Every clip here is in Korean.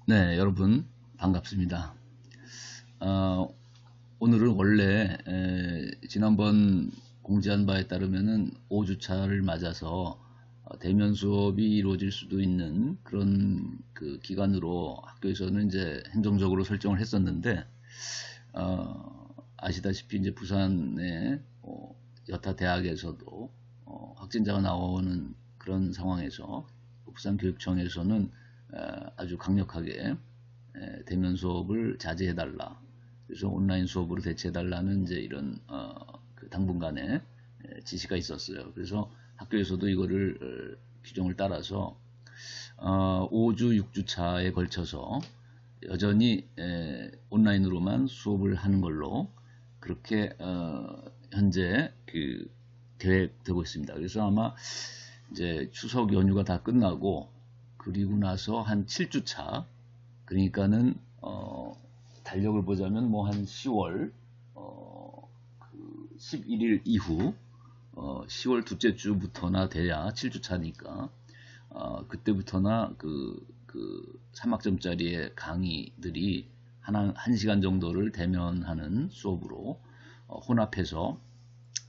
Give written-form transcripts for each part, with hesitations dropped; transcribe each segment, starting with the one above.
네, 여러분 반갑습니다. 어, 오늘은 원래 지난번 공지한 바에 따르면은 5주차를 맞아서 대면 수업이 이루어질 수도 있는 그런 그 기간으로 학교에서는 이제 행정적으로 설정을 했었는데 아시다시피 이제 부산의 여타 대학에서도 확진자가 나오는 그런 상황에서 부산교육청에서는 아주 강력하게 대면 수업을 자제해달라. 그래서 온라인 수업으로 대체해달라는 이제 이런 그 당분간의 지시가 있었어요. 그래서 학교에서도 이거를 규정을 따라서 5주, 6주 차에 걸쳐서 여전히 온라인으로만 수업을 하는 걸로 그렇게 현재 그 계획되고 있습니다. 그래서 아마 이제 추석 연휴가 다 끝나고 그리고 나서 한 7주 차 그러니까는 달력을 보자면 뭐 한 10월 그 11일 이후 10월 둘째 주부터나 돼야 7주 차니까 그때부터나 그 3학점짜리의 강의들이 한 시간 정도를 대면하는 수업으로 혼합해서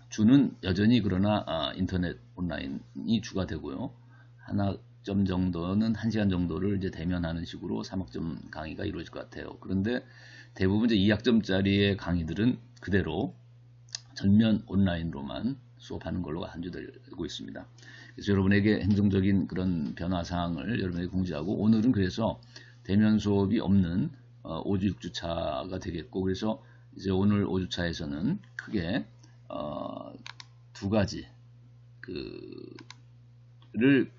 주는 여전히 그러나 인터넷 온라인이 주가 되고요. 하나점 정도는 1시간 정도를 이제 대면하는 식으로 3학점 강의가 이루어질 것 같아요. 그런데 대부분 이제 2학점짜리의 강의들은 그대로 전면 온라인으로만 수업하는 걸로 간주되고 있습니다. 그래서 여러분에게 행정적인 그런 변화 사항을 여러분에게 공지하고 오늘은 그래서 대면 수업이 없는 5주 6주 차가 되겠고 그래서 이제 오늘 5주 차에서는 크게 두 가지 그를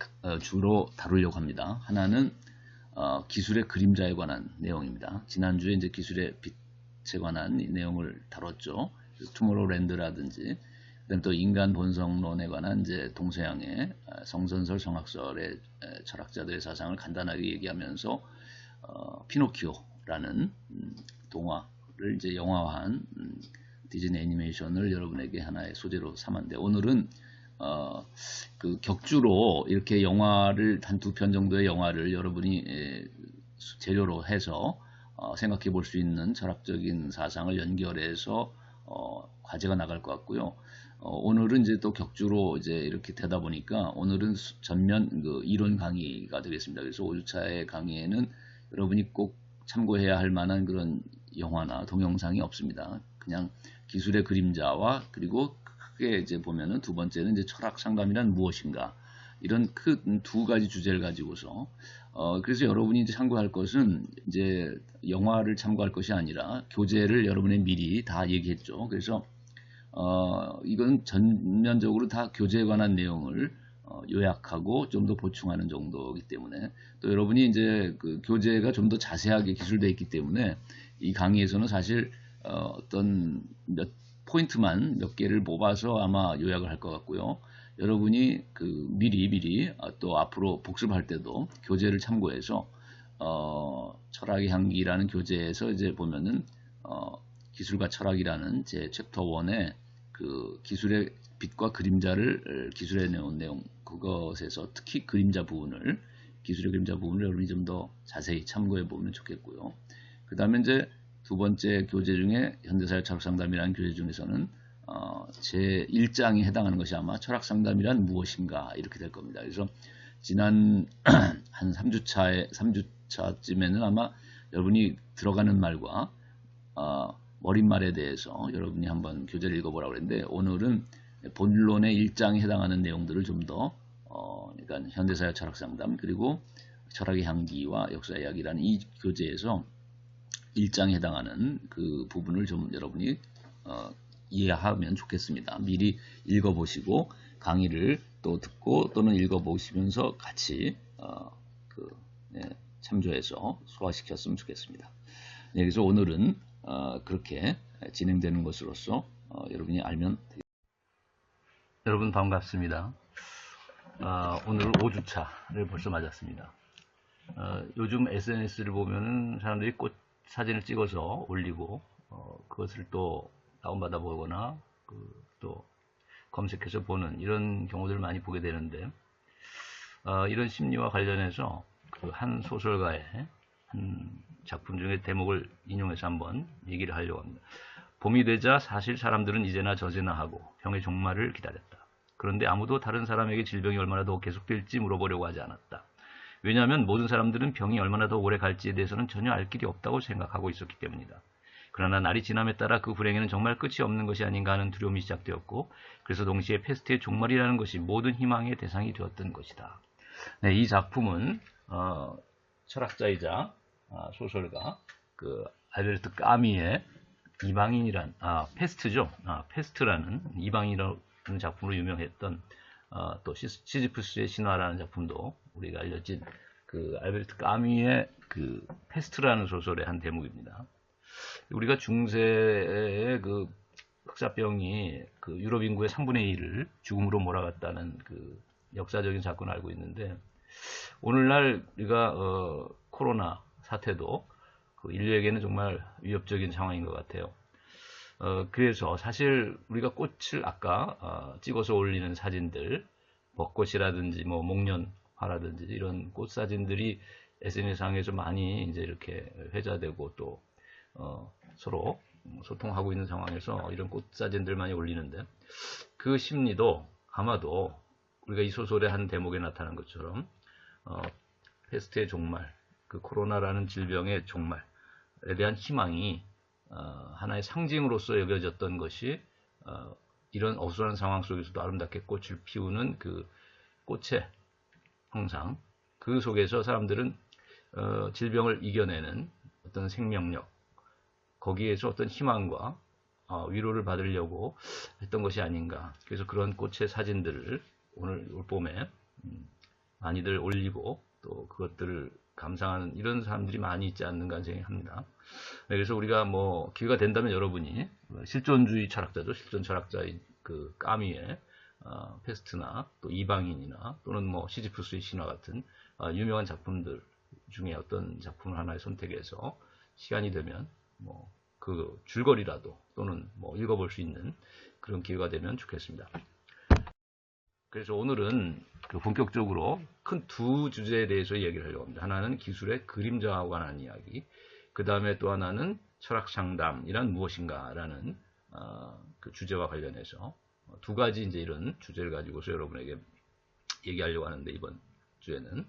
주로 다루려고 합니다. 하나는 기술의 그림자에 관한 내용입니다. 지난주에 이제 기술의 빛에 관한 내용을 다뤘죠. 투모로우랜드라든지 그다음 또 인간 본성론에 관한 이제 동서양의 성선설, 성악설의 철학자들의 사상을 간단하게 얘기하면서 피노키오라는 동화를 이제 영화화한 디즈니 애니메이션을 여러분에게 하나의 소재로 삼았는데 오늘은 그 격주로 이렇게 영화를 한 두 편 정도의 영화를 여러분이 재료로 해서 생각해 볼 수 있는 철학적인 사상을 연결해서 과제가 나갈 것 같고요. 오늘은 이제 또 격주로 이제 이렇게 되다 보니까 오늘은 전면 그 이론 강의가 되겠습니다. 그래서 5주차의 강의에는 여러분이 꼭 참고해야 할 만한 그런 영화나 동영상이 없습니다. 그냥 기술의 그림자와 그리고 크게 이제 보면은 두 번째는 이제 철학 상담이란 무엇인가 이런 큰 두 가지 주제를 가지고서 그래서 여러분이 이제 참고할 것은 이제 영화를 참고할 것이 아니라 교재를 여러분이 미리 다 얘기했죠. 그래서 이건 전면적으로 다 교재에 관한 내용을 요약하고 좀 더 보충하는 정도이기 때문에 또 여러분이 이제 그 교재가 좀 더 자세하게 기술되어 있기 때문에 이 강의에서는 사실 어떤 몇 포인트만 몇 개를 뽑아서 아마 요약을 할 것 같고요. 여러분이 그 미리 또 앞으로 복습할 때도 교재를 참고해서 철학의 향기라는 교재에서 이제 보면은 기술과 철학이라는 제 챕터 1에 그 기술의 빛과 그림자를 기술에 내온 내용 그것에서 특히 그림자 부분을 기술의 그림자 부분을 여러분이 좀 더 자세히 참고해 보면 좋겠고요. 그 다음에 이제 두 번째 교재 중에 현대사회 철학상담이라는 교재 중에서는 제 1장이 해당하는 것이 아마 철학상담이란 무엇인가 이렇게 될 겁니다. 그래서 지난 한 3주차쯤에는 아마 여러분이 들어가는 말과 머릿말에 대해서 여러분이 한번 교재를 읽어보라고 했는데 오늘은 본론의 1장에 해당하는 내용들을 좀 더 그러니까 현대사회 철학상담 그리고 철학의 향기와 역사 이야기라는 이 교재에서 1장에 해당하는 그 부분을 좀 여러분이 이해하면 좋겠습니다. 미리 읽어보시고 강의를 또 듣고 또는 읽어보시면서 같이 참조해서 소화시켰으면 좋겠습니다. 네, 그래서 오늘은 그렇게 진행되는 것으로서 여러분이 알면 되겠습니다. 여러분 반갑습니다. 오늘 5주차를 벌써 맞았습니다. 요즘 SNS를 보면은 사람들이 꽃 사진을 찍어서 올리고 그것을 또 다운받아 보거나 또 검색해서 보는 이런 경우들을 많이 보게 되는데 이런 심리와 관련해서 그 한 작품 중에 대목을 인용해서 한번 얘기를 하려고 합니다. 봄이 되자 사실 사람들은 이제나 저제나 하고 병의 종말을 기다렸다. 그런데 아무도 다른 사람에게 질병이 얼마나 더 계속될지 물어보려고 하지 않았다. 왜냐하면 모든 사람들은 병이 얼마나 더 오래 갈지에 대해서는 전혀 알 길이 없다고 생각하고 있었기 때문이다. 그러나 날이 지남에 따라 그 불행에는 정말 끝이 없는 것이 아닌가 하는 두려움이 시작되었고, 그래서 동시에 패스트의 종말이라는 것이 모든 희망의 대상이 되었던 것이다. 네, 이 작품은 철학자이자 소설가 그 알베르트 까미의 이방인이란 패스트죠. 패스트라는 이방인이라는 작품으로 유명했던 또 시지프스의 신화라는 작품도 우리가 알려진 그 알베르트 까미의 그 패스트라는 소설의 한 대목입니다. 우리가 중세의 그 흑사병이 그 유럽 인구의 3분의 1을 죽음으로 몰아갔다는 그 역사적인 사건을 알고 있는데, 오늘날 우리가 코로나 사태도 그 인류에게는 정말 위협적인 상황인 것 같아요. 그래서 사실 우리가 꽃을 아까 찍어서 올리는 사진들, 벚꽃이라든지 뭐 목련화라든지 이런 꽃 사진들이 SNS상에서 많이 이제 이렇게 회자되고 또 서로 소통하고 있는 상황에서 이런 꽃 사진들 많이 올리는데, 그 심리도 아마도 우리가 이 소설의 한 대목에 나타난 것처럼 패스트의 종말, 그 코로나라는 질병의 종말에 대한 희망이 하나의 상징으로서 여겨졌던 것이 이런 어수선한 상황 속에서도 아름답게 꽃을 피우는 그 꽃의 형상, 그 속에서 사람들은 질병을 이겨내는 어떤 생명력, 거기에서 어떤 희망과 위로를 받으려고 했던 것이 아닌가. 그래서 그런 꽃의 사진들을 오늘 올 봄에 많이들 올리고 또 그것들을 감상하는 이런 사람들이 많이 있지 않는가 생각합니다. 그래서 우리가 뭐 기회가 된다면 여러분이 실존주의 철학자죠. 실존 철학자인 그 까미의 패스트나 또 이방인이나 또는 뭐 시지프스의 신화 같은 유명한 작품들 중에 어떤 작품을 하나에 선택해서 시간이 되면 뭐 그 줄거리라도 또는 뭐 읽어볼 수 있는 그런 기회가 되면 좋겠습니다. 그래서 오늘은 그 본격적으로 큰 두 주제에 대해서 얘기를 하려고 합니다. 하나는 기술의 그림자와 관한 이야기, 그 다음에 또 하나는 철학 상담이란 무엇인가라는 그 주제와 관련해서 두 가지 이제 이런 주제를 가지고서 여러분에게 얘기하려고 하는데, 이번 주에는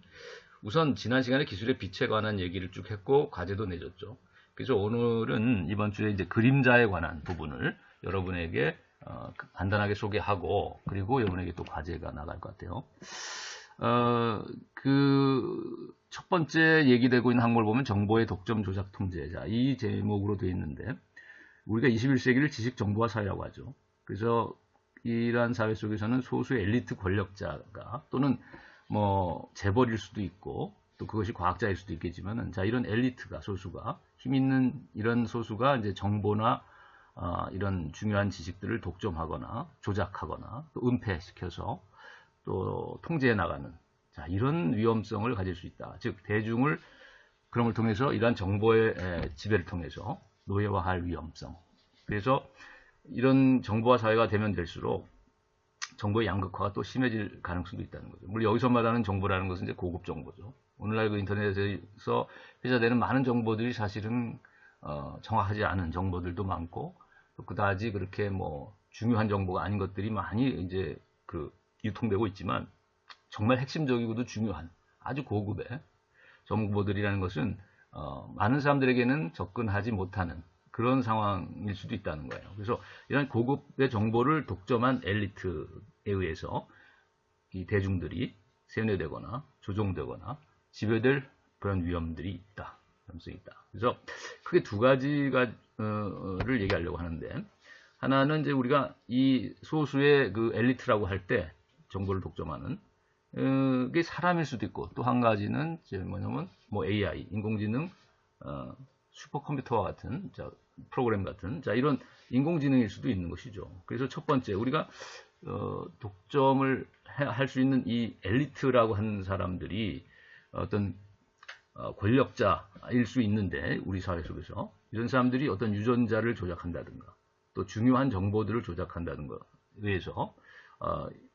우선 지난 시간에 기술의 빛에 관한 얘기를 쭉 했고 과제도 내줬죠. 그래서 오늘은 이번 주에 이제 그림자에 관한 부분을 여러분에게 간단하게 소개하고, 그리고 여러분에게 또 과제가 나갈 것 같아요. 그 첫 번째 얘기되고 있는 한국을 보면 정보의 독점 조작 통제자, 이 제목으로 되어 있는데, 우리가 21세기를 지식 정보화 사회라고 하죠. 그래서 이러한 사회 속에서는 소수의 엘리트 권력자가 또는 뭐 재벌일 수도 있고 또 그것이 과학자일 수도 있겠지만은, 자, 이런 엘리트가, 소수가, 힘 있는 이런 소수가 이제 정보나 이런 중요한 지식들을 독점하거나 조작하거나 또 은폐시켜서 또 통제해 나가는, 자, 이런 위험성을 가질 수 있다. 즉 대중을 그런 걸 통해서 이러한 정보의 지배를 통해서 노예화할 위험성. 그래서 이런 정보화 사회가 되면 될수록 정보의 양극화가 또 심해질 가능성도 있다는 거죠. 물론 여기서 말하는 정보라는 것은 이제 고급 정보죠. 오늘날 그 인터넷에서 회자되는 많은 정보들이 사실은 정확하지 않은 정보들도 많고, 또 그다지 그렇게 뭐 중요한 정보가 아닌 것들이 많이 이제 그 유통되고 있지만, 정말 핵심적이고도 중요한 아주 고급의 정보들이라는 것은 많은 사람들에게는 접근하지 못하는 그런 상황일 수도 있다는 거예요. 그래서 이런 고급의 정보를 독점한 엘리트에 의해서 이 대중들이 세뇌되거나 조종되거나 지배될 그런 위험들이 있다. 위험성이 있다. 그래서 크게 두 가지를 얘기하려고 하는데, 하나는 이제 우리가 이 소수의 그 엘리트라고 할 때 정보를 독점하는 그게 사람일 수도 있고, 또 한 가지는 이제 뭐냐면 뭐 AI, 인공지능, 슈퍼컴퓨터와 같은 프로그램 같은 이런 인공지능일 수도 있는 것이죠. 그래서 첫 번째 우리가 독점을 할 수 있는 이 엘리트라고 하는 사람들이 어떤 권력자일 수 있는데, 우리 사회 속에서 이런 사람들이 어떤 유전자를 조작한다든가 또 중요한 정보들을 조작한다는 것에 의해서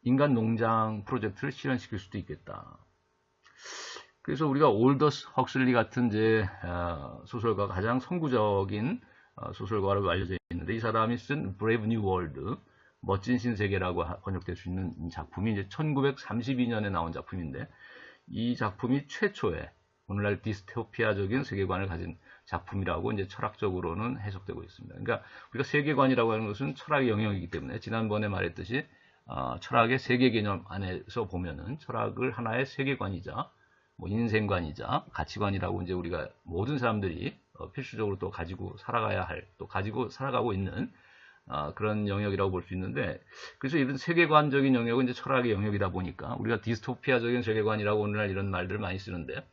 인간 농장 프로젝트를 실현시킬 수도 있겠다. 그래서 우리가 올더스 헉슬리 같은 이제 소설가가 가장 선구적인 소설가라고 알려져 있는데, 이 사람이 쓴 브레이브 뉴 월드, 멋진 신세계라고 번역될 수 있는 작품이 이제 1932년에 나온 작품인데, 이 작품이 최초의 오늘날 디스토피아적인 세계관을 가진 작품이라고 이제 철학적으로는 해석되고 있습니다. 그러니까 우리가 세계관이라고 하는 것은 철학의 영역이기 때문에, 지난번에 말했듯이 철학의 세계 개념 안에서 보면은 철학을 하나의 세계관이자 뭐 인생관이자 가치관이라고 이제 우리가 모든 사람들이 필수적으로 또 가지고 살아가야 할, 또 가지고 살아가고 있는 그런 영역이라고 볼 수 있는데, 그래서 이런 세계관적인 영역은 이제 철학의 영역이다 보니까 우리가 디스토피아적인 세계관이라고 오늘날 이런 말들을 많이 쓰는데,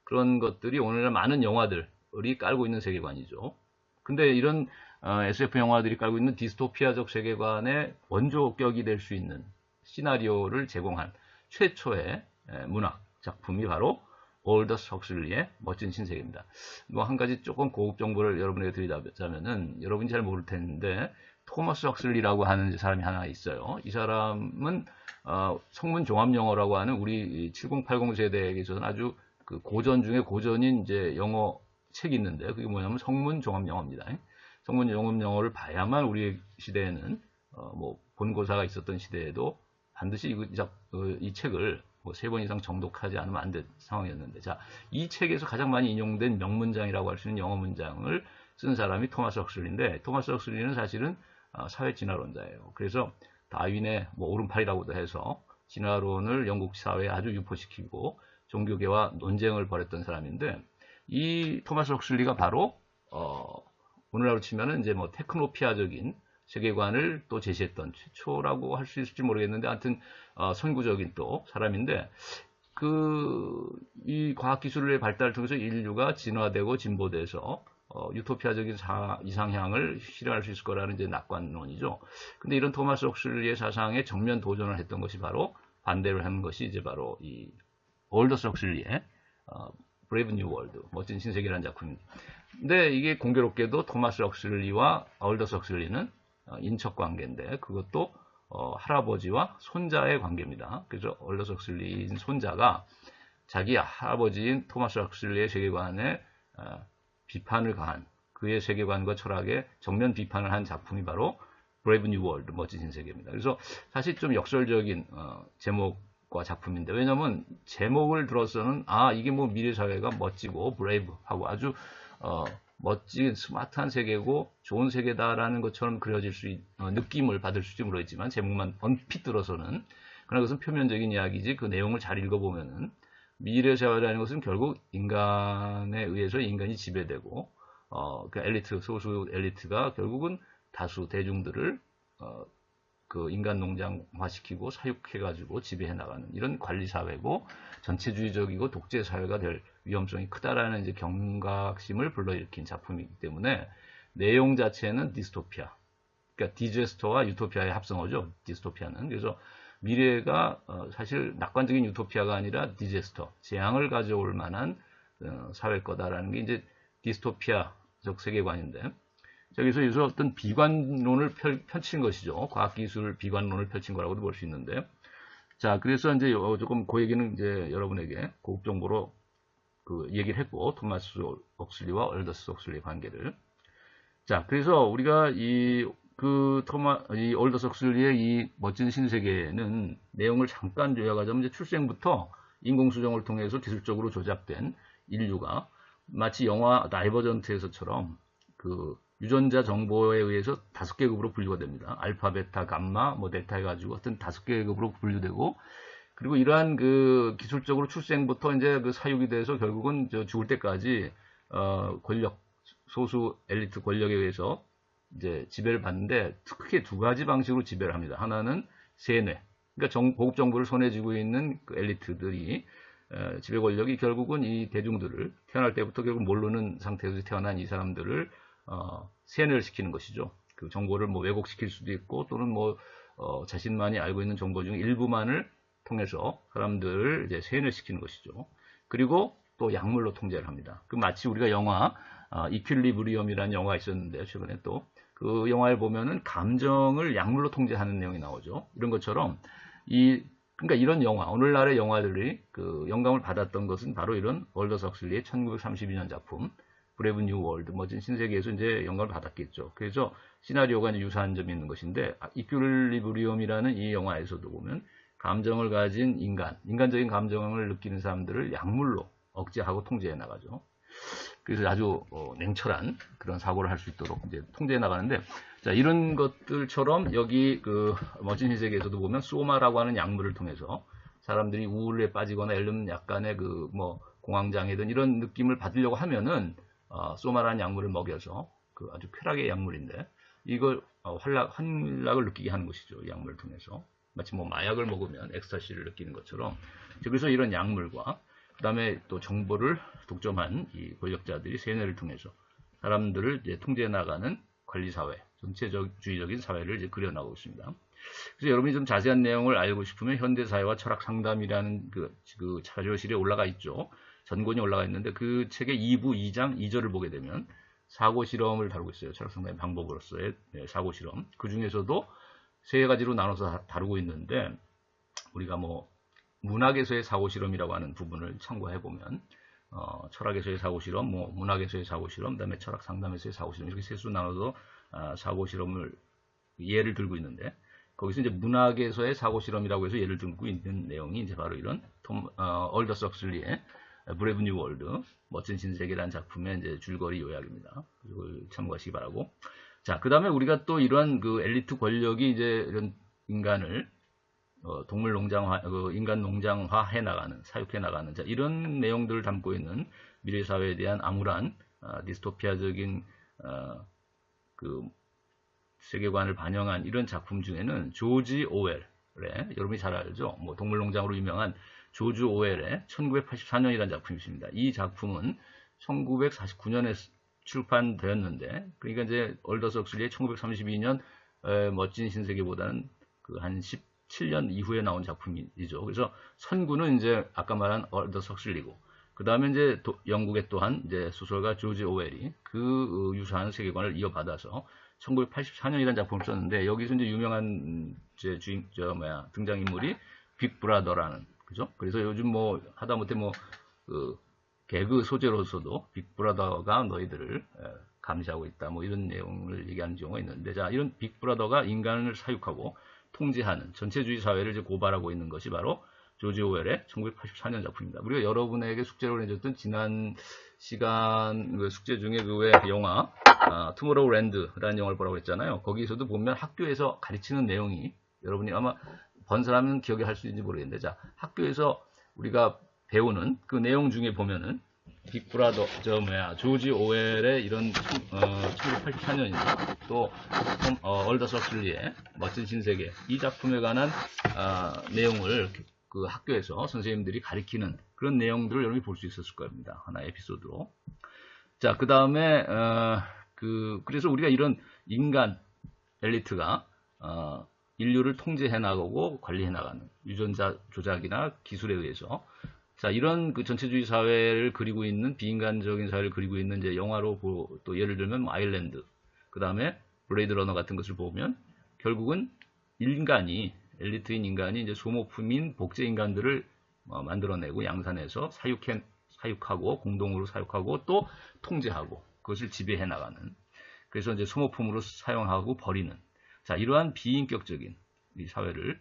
그런 것들이 오늘날 많은 영화들이 깔고 있는 세계관이죠. 근데 이런 SF 영화들이 깔고 있는 디스토피아적 세계관의 원조격이 될 수 있는 시나리오를 제공한 최초의 문학 작품이 바로 올더스 헉슬리의 멋진 신세계입니다. 뭐 한 가지 조금 고급 정보를 여러분에게 드리자면은, 여러분이 잘 모를 텐데 토마스 헉슬리라고 하는 사람이 하나 있어요. 이 사람은 성문 종합 영어라고 하는 우리 7080 세대에게서는 아주 그 고전 중에 고전인 이제 영어 책이 있는데, 그게 뭐냐면 성문 종합 영어입니다. 성문 종합 영어를 봐야만 우리 시대에는 뭐 본고사가 있었던 시대에도 반드시 이 책을 뭐 3번 이상 정독하지 않으면 안 될 상황이었는데, 자, 이 책에서 가장 많이 인용된 명문장이라고 할 수 있는 영어 문장을 쓴 사람이 토마스 헉슬리인데, 토마스 헉슬리는 사실은 사회 진화론자예요. 그래서 다윈의 뭐 오른팔이라고도 해서 진화론을 영국 사회에 아주 유포시키고 종교계와 논쟁을 벌였던 사람인데, 이 토마스 헉슬리가 바로 오늘날로 치면은 이제 뭐 테크노피아적인 세계관을 또 제시했던 최초라고 할 수 있을지 모르겠는데, 하여튼 선구적인 또 사람인데, 이 과학기술의 발달을 통해서 인류가 진화되고 진보돼서 유토피아적인 이상향을 실현할 수 있을 거라는 이제 낙관론이죠. 근데 이런 토마스 헉슬리의 사상에 정면 도전을 했던 것이 바로, 반대를 하는 것이 이제 바로 이 올더스 헉슬리의 브레이브 뉴 월드, 멋진 신세계라는 작품입니다. 근데 이게 공교롭게도 토마스 헉슬리와 올더스 헉슬리는 인척 관계인데, 그것도 할아버지와 손자의 관계입니다. 그래서 올더스 헉슬리인 손자가 자기 할아버지인 토마스 헉슬리의 세계관에 비판을 가한, 그의 세계관과 철학에 정면 비판을 한 작품이 바로 브레이브 뉴 월드, 멋진 신세계입니다. 그래서 사실 좀 역설적인 제목과 작품인데, 왜냐면 제목을 들어서는 이게 뭐 미래 사회가 멋지고 브레이브하고 아주 멋진 스마트한 세계고 좋은 세계다라는 것처럼 그려질 느낌을 받을 수 있을지 모르겠지만, 제목만 언핏 들어서는, 그러나 그것은 표면적인 이야기지, 그 내용을 잘 읽어보면은 미래 사회라는 것은 결국 인간에 의해서 인간이 지배되고, 그 엘리트, 소수 엘리트가 결국은 다수 대중들을 그 인간 농장화시키고 사육해가지고 지배해 나가는 이런 관리 사회고, 전체주의적이고 독재 사회가 될 위험성이 크다라는 이제 경각심을 불러일으킨 작품이기 때문에, 내용 자체는 디스토피아, 그러니까 디제스터와 유토피아의 합성어죠, 디스토피아는. 그래서 미래가 사실 낙관적인 유토피아가 아니라 디제스터, 재앙을 가져올 만한 사회일 거다라는 게 이제 디스토피아적 세계관인데, 여기서 어떤 비관론을 펼친 것이죠. 과학기술 비관론을 펼친 거라고도 볼 수 있는데, 자, 그래서 이제 조금 그 얘기는 이제 여러분에게 고급 정보로 그 얘기를 했고, 토마스 헉슬리와 올더스 헉슬리의 관계를. 자, 그래서 우리가 이 올더스 헉슬리의 이 멋진 신세계는 내용을 잠깐 요약하자면, 이제 출생부터 인공수정을 통해서 기술적으로 조작된 인류가 마치 영화 다이버전트에서처럼 그 유전자 정보에 의해서 5계급으로 분류가 됩니다. 알파, 베타, 감마, 뭐 델타 해가지고 하여튼 5계급으로 분류되고, 그리고 이러한 그 기술적으로 출생부터 이제 그 사육이 돼서 결국은 죽을 때까지 권력, 소수 엘리트 권력에 의해서 이제 지배를 받는데, 크게 2가지 방식으로 지배를 합니다. 하나는 세뇌, 그러니까 고급 정보를 손에 쥐고 있는 그 엘리트들이 지배 권력이 결국은 이 대중들을 태어날 때부터 결국 모르는 상태에서 태어난 이 사람들을 세뇌를 시키는 것이죠. 그 정보를 뭐 왜곡시킬 수도 있고, 또는 뭐 자신만이 알고 있는 정보 중 일부만을 통해서 사람들을 이제 세뇌시키는 것이죠. 그리고 또 약물로 통제를 합니다. 그 마치 우리가 영화 이퀄리브리엄이라는 영화가 있었는데, 최근에 또 그 영화를 보면은 감정을 약물로 통제하는 내용이 나오죠. 이런 것처럼 이 그러니까 이런 영화, 오늘날의 영화들이 그 영감을 받았던 것은 바로 이런 얼더스 헉슬리의 1932년 작품 브레이브 뉴 월드, 멋진 신세계에서 이제 영감을 받았겠죠. 그래서 시나리오가 이제 유사한 점이 있는 것인데, 이퀄리브리엄이라는 이 영화에서도 보면 감정을 가진 인간적인 감정을 느끼는 사람들을 약물로 억제하고 통제해 나가죠. 그래서 아주 냉철한 그런 사고를 할 수 있도록 이제 통제해 나가는데, 자, 이런 것들처럼 여기 그 멋진 신세계에서도 보면 소마라고 하는 약물을 통해서 사람들이 우울에 빠지거나 예를 약간의 그 뭐 공황장애든 이런 느낌을 받으려고 하면은 소마라는 약물을 먹여서 그 아주 쾌락의 약물인데 이걸 환락을 느끼게 하는 것이죠. 이 약물을 통해서 마치 뭐 마약을 먹으면 엑스타시를 느끼는 것처럼. 그래서 이런 약물과 그 다음에 또 정보를 독점한 이 권력자들이 세뇌를 통해서 사람들을 이제 통제해 나가는 관리사회, 전체주의적인 사회를 이제 그려나가고 있습니다. 그래서 여러분이 좀 자세한 내용을 알고 싶으면 현대사회와 철학 상담이라는 그 자료실에 올라가 있죠. 전권이 올라가 있는데 그 책의 2부 2장 2절을 보게 되면 사고실험을 다루고 있어요. 철학 상담의 방법으로서의 사고실험. 그 중에서도 세 가지로 나눠서 다루고 있는데 우리가 뭐 문학에서의 사고실험이라고 하는 부분을 참고해 보면 철학에서의 사고실험, 뭐 문학에서의 사고실험, 그다음에 철학 상담에서의 사고실험 이렇게 세 수 나눠서 사고실험을 예를 들고 있는데 거기서 이제 문학에서의 사고실험이라고 해서 예를 들고 있는 내용이 이제 바로 이런 얼더스 헉슬리의 브레이브 뉴 월드, 멋진 신세계라는 작품의 이제 줄거리 요약입니다. 이걸 참고하시기 바라고. 자, 그 다음에 우리가 또 이런 그 엘리트 권력이 이제 이런 인간을 동물 농장화, 인간 농장화 해 나가는, 사육해 나가는, 자, 이런 내용들을 담고 있는 미래 사회에 대한 암울한 디스토피아적인 그 세계관을 반영한 이런 작품 중에는 조지 오웰의, 여러분이 잘 알죠? 뭐 동물 농장으로 유명한 조지 오웰의 1984년이라는 작품이 있습니다. 이 작품은 1949년에 출판되었는데, 그러니까 이제 얼더스 헉슬리의 1932년 멋진 신세계보다는 그 한 17년 이후에 나온 작품이죠. 그래서 선구는 이제 아까 말한 얼더스 헉슬리고, 그 다음에 이제 영국의 또한 이제 소설가 조지 오웰이 그 유사한 세계관을 이어받아서 1984년이라는 작품을 썼는데 여기서 이제 유명한 등장인물이 빅브라더라는, 그죠? 그래서 요즘 뭐 하다못해 뭐 그 개그 소재로서도 빅브라더가 너희들을 감시하고 있다 뭐 이런 내용을 얘기하는 경우가 있는데, 자, 이런 빅브라더가 인간을 사육하고 통제하는 전체주의 사회를 이제 고발하고 있는 것이 바로 조지 오웰의 1984년 작품입니다. 우리가 여러분에게 숙제로 내줬던 지난 시간 그 숙제 중에 그 외 영화 투모로우랜드라는 영화를 보라고 했잖아요. 거기서도 보면 학교에서 가르치는 내용이 여러분이 아마 본 사람은 기억이 할 수 있는지 모르겠는데, 자, 학교에서 우리가 배우는 그 내용 중에 보면은 빅브라더, 조지 오웰의 이런 1984년이나 또 얼더스 헉슬리의 멋진 신세계 이 작품에 관한 내용을 그 학교에서 선생님들이 가르치는 그런 내용들을 여러분이 볼 수 있었을 겁니다. 하나의 에피소드로. 자, 그 다음에 그래서 우리가 이런 인간 엘리트가 인류를 통제해 나가고 관리해 나가는 유전자 조작이나 기술에 의해서, 자, 이런 그 전체주의 사회를 그리고 있는 비인간적인 사회를 그리고 있는 이제 영화로 또 예를 들면 아일랜드, 그 다음에 블레이드 러너 같은 것을 보면 결국은 엘리트인 인간이 이제 소모품인 복제 인간들을 만들어내고 양산해서 사육하고 공동으로 사육하고 또 통제하고 그것을 지배해 나가는, 그래서 이제 소모품으로 사용하고 버리는, 자, 이러한 비인격적인 이 사회를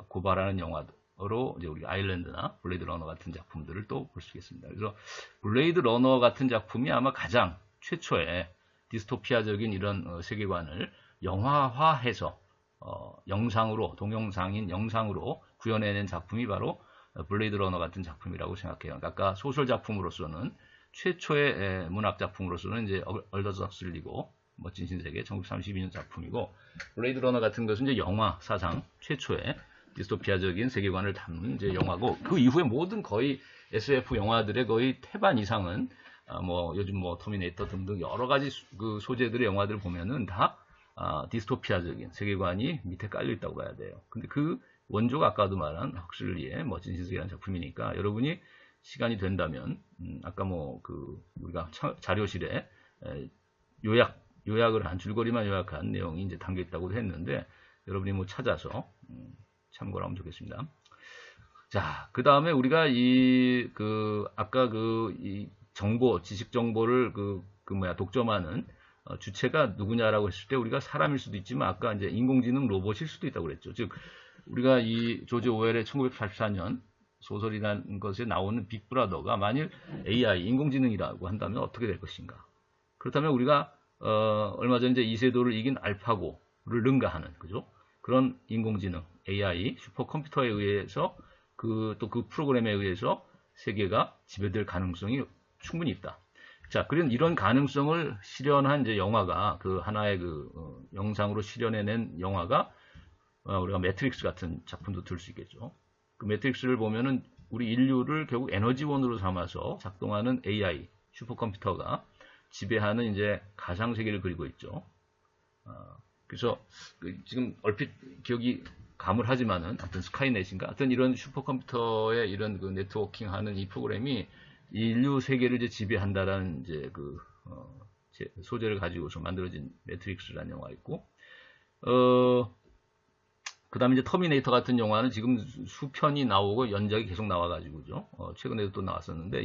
고발하는 영화로 이제 우리 아일랜드나 블레이드 러너 같은 작품들을 또 볼 수 있겠습니다. 그래서 블레이드 러너 같은 작품이 아마 가장 최초의 디스토피아적인 이런 세계관을 영화화해서 영상으로, 동영상인 영상으로 구현해낸 작품이 바로 블레이드 러너 같은 작품이라고 생각해요. 그러니까 아까 소설 작품으로서는 최초의 문학 작품으로서는 이제 얼더스 헉슬리고 멋진 신세계 1932년 작품이고, 블레이드 러너 같은 것은 이제 영화 사상 최초의 디스토피아적인 세계관을 담는 이제 영화고, 그 이후에 모든 거의 SF 영화들의 거의 태반 이상은 뭐 요즘 뭐 터미네이터 등등 여러 가지 그 소재들의 영화들을 보면은 다 디스토피아적인 세계관이 밑에 깔려 있다고 봐야 돼요. 근데 그 원조가 아까도 말한 헉슬리의 멋진 신세계라는 작품이니까 여러분이 시간이 된다면 아까 뭐 그 우리가 자료실에 요약을 한 줄거리만 요약한 내용이 이제 담겨 있다고 했는데 여러분이 뭐 찾아서 참고를 하면 좋겠습니다. 자, 그 다음에 우리가 아까 이 정보, 지식 정보를 독점하는 주체가 누구냐라고 했을 때 우리가 사람일 수도 있지만 아까 이제 인공지능 로봇일 수도 있다고 그랬죠. 즉, 우리가 이 조지 오웰의 1984년 소설이라는 것에 나오는 빅브라더가 만일 AI, 인공지능이라고 한다면 어떻게 될 것인가. 그렇다면 우리가, 얼마 전에 이제 이세돌을 이긴 알파고를 능가하는, 그죠? 그런 인공지능, AI, 슈퍼컴퓨터에 의해서 또 그 프로그램에 의해서 세계가 지배될 가능성이 충분히 있다. 자, 그런 이런 가능성을 실현한 이제 영화가 하나의 영상으로 실현해낸 영화가 우리가 매트릭스 같은 작품도 들 수 있겠죠. 그 매트릭스를 보면은 우리 인류를 결국 에너지원으로 삼아서 작동하는 AI 슈퍼컴퓨터가 지배하는 이제 가상 세계를 그리고 있죠. 그래서 지금 얼핏 기억이 가물하지만은 하여튼 스카이넷인가 하여튼 이런 슈퍼컴퓨터의 이런 네트워킹하는 이 프로그램이 인류 세계를 이제 지배한다라는 이제 소재를 가지고서 만들어진 매트릭스라는 영화 있고 그 다음에 이제 터미네이터 같은 영화는 지금 수편이 나오고 연작이 계속 나와가지고죠. 최근에도 또 나왔었는데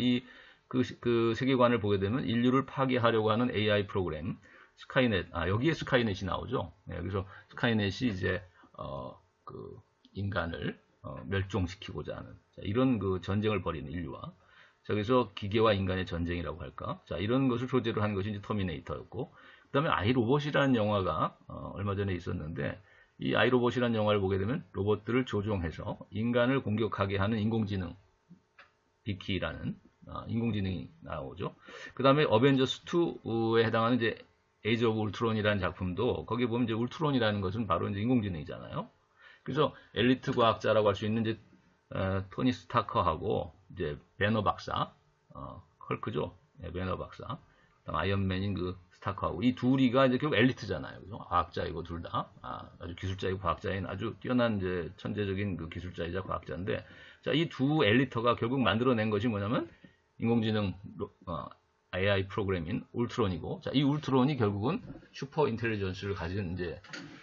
그 세계관을 보게 되면 인류를 파괴하려고 하는 AI 프로그램 스카이넷, 여기에 스카이넷이 나오죠. 네, 그래서 스카이넷이 이제 인간을 멸종시키고자 하는 이런 전쟁을 벌이는 인류와 그래서 기계와 인간의 전쟁이라고 할까. 자, 이런 것을 소재로 한 것이 이제 터미네이터였고, 그 다음에 아이로봇이라는 영화가 얼마 전에 있었는데, 이 아이로봇이라는 영화를 보게 되면 로봇들을 조종해서 인간을 공격하게 하는 인공지능, 비키라는 인공지능이 나오죠. 그 다음에 어벤져스 2에 해당하는 이제 에이지 오브 울트론이라는 작품도 거기 보면 이제 울트론이라는 것은 바로 이제 인공지능이잖아요. 그래서 엘리트 과학자라고 할 수 있는 이제 토니 스타커하고 이제 배너 박사, 헐크죠. 네, 배너 박사, 그다음 아이언맨인 스타커하고 이 둘이가 이제 결국 엘리트잖아요. 그죠? 과학자이고 둘 다 아주 기술자이고 과학자인 아주 뛰어난 이제 천재적인 기술자이자 과학자인데, 자, 이 두 엘리트가 결국 만들어낸 것이 뭐냐면 인공지능 AI 프로그램인 울트론이고, 자, 이 울트론이 결국은 슈퍼 인텔리전스를 가진 이제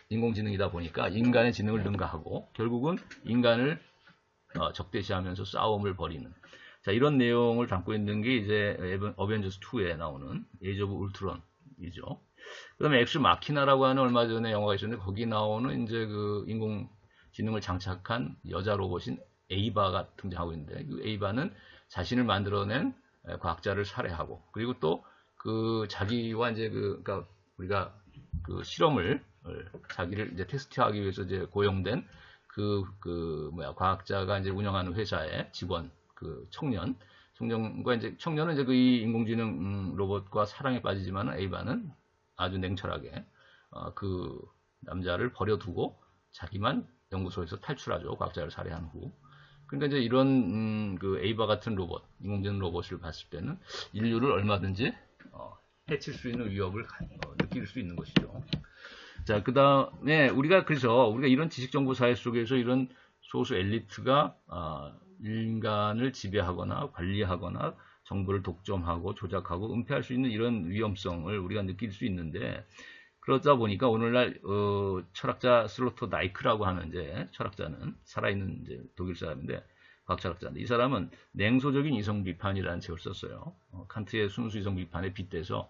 인공지능이다 보니까 인간의 지능을 능가하고 결국은 인간을 적대시하면서 싸움을 벌이는, 자, 이런 내용을 담고 있는 게 이제 어벤져스 2에 나오는 에이지 오브 울트론이죠. 그 다음에 엑스 마키나라고 하는 얼마 전에 영화가 있었는데 거기 나오는 이제 인공지능을 장착한 여자 로봇인 에이바가 등장하고 있는데, 그 에이바는 자신을 만들어낸 과학자를 살해하고, 그리고 또 자기와 이제 그러니까 우리가 실험을 자기를 이제 테스트하기 위해서 이제 고용된 과학자가 이제 운영하는 회사의 직원, 청년과 이제 청년은 이제 이 인공지능 로봇과 사랑에 빠지지만 에이바는 아주 냉철하게 그 남자를 버려두고 자기만 연구소에서 탈출하죠. 과학자를 살해한 후. 그러니까 이제 이런 에이바 같은 로봇, 인공지능 로봇을 봤을 때는 인류를 얼마든지 해칠 수 있는 위협을 느낄 수 있는 것이죠. 자, 그 다음에 그래서 우리가 이런 지식정보 사회 속에서 이런 소수 엘리트가 인간을 지배하거나 관리하거나 정보를 독점하고 조작하고 은폐할 수 있는 이런 위험성을 우리가 느낄 수 있는데, 그러다 보니까 오늘날 철학자 슬로터 나이크라고 하는 이제 철학자는 살아있는 이제 독일 사람인데 과학 철학자인데, 이 사람은 냉소적인 이성 비판이라는 책을 썼어요. 칸트의 순수 이성 비판에 빗대서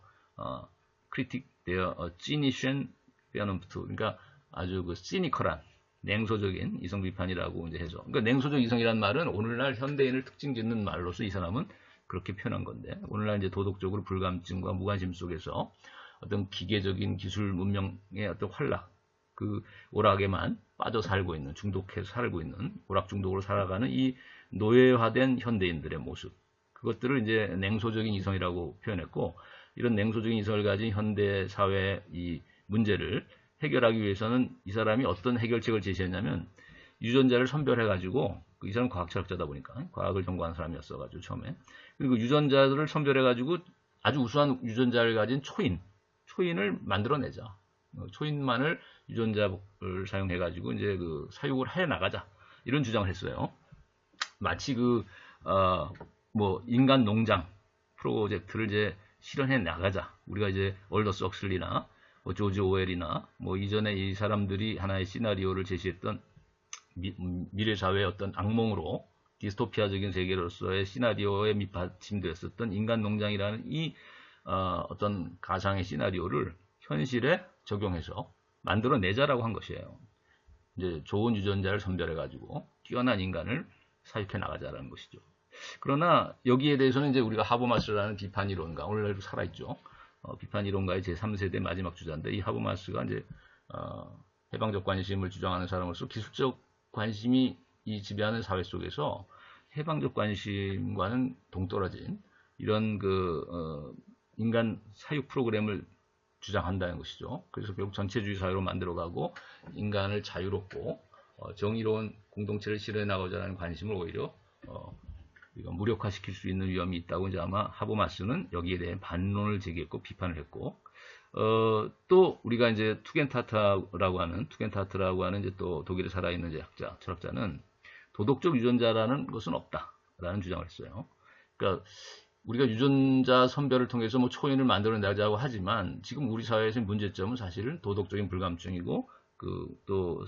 크리틱 데어 찌니션 베어넘프트, 그러니까 아주 시니컬한 냉소적인 이성 비판이라고 이제 해서, 그러니까 냉소적 이성이라는 말은 오늘날 현대인을 특징 짓는 말로서 이 사람은 그렇게 표현한 건데, 오늘날 이제 도덕적으로 불감증과 무관심 속에서 어떤 기계적인 기술 문명의 어떤 활락, 오락에만 빠져 살고 있는, 중독해서 살고 있는, 오락 중독으로 살아가는 이 노예화된 현대인들의 모습, 그것들을 이제 냉소적인 이성이라고 표현했고, 이런 냉소적인 이성을 가진 현대 사회의 이 문제를 해결하기 위해서는 이 사람이 어떤 해결책을 제시했냐면, 유전자를 선별해가지고, 이 사람은 과학철학자다 보니까 과학을 전공한 사람이었어가지고 처음에, 그리고 유전자들을 선별해가지고 아주 우수한 유전자를 가진 초인을 만들어내자. 초인만을 유전자를 사용해가지고 이제 사육을 해 나가자. 이런 주장을 했어요. 마치 인간 농장 프로젝트를 이제 실현해 나가자. 우리가 이제 얼더스 억슬리나 조지 오웰이나 이전에 이 사람들이 하나의 시나리오를 제시했던 미래 사회의 어떤 악몽으로 디스토피아적인 세계로서의 시나리오에 밑받침되었었던 인간농장이라는 이 어떤 가상의 시나리오를 현실에 적용해서 만들어내자라고 한 것이에요. 이제 좋은 유전자를 선별해가지고 뛰어난 인간을 사육해 나가자라는 것이죠. 그러나 여기에 대해서는 이제 우리가 하버마스라는 비판 이론가, 오늘날도 살아있죠. 비판 이론가의 제3세대 마지막 주자인데, 이 하버마스가 이제 해방적 관심을 주장하는 사람으로서 기술적 관심이 이 지배하는 사회 속에서 해방적 관심과는 동떨어진 이런 인간 사육 프로그램을 주장한다는 것이죠. 그래서 결국 전체주의 사회로 만들어가고 인간을 자유롭고 정의로운 공동체를 실현해 나가자는 하는 관심을 오히려 무력화시킬 수 있는 위험이 있다고 이제 아마 하버마스는 여기에 대해 반론을 제기했고 비판을 했고, 또 우리가 이제 투겐타트라고 하는 이제 또 독일에 살아있는 철학자는 도덕적 유전자라는 것은 없다라는 주장을 했어요. 그러니까 우리가 유전자 선별을 통해서 뭐 초인을 만들어내자고 하지만 지금 우리 사회에서의 문제점은 사실은 도덕적인 불감증이고 또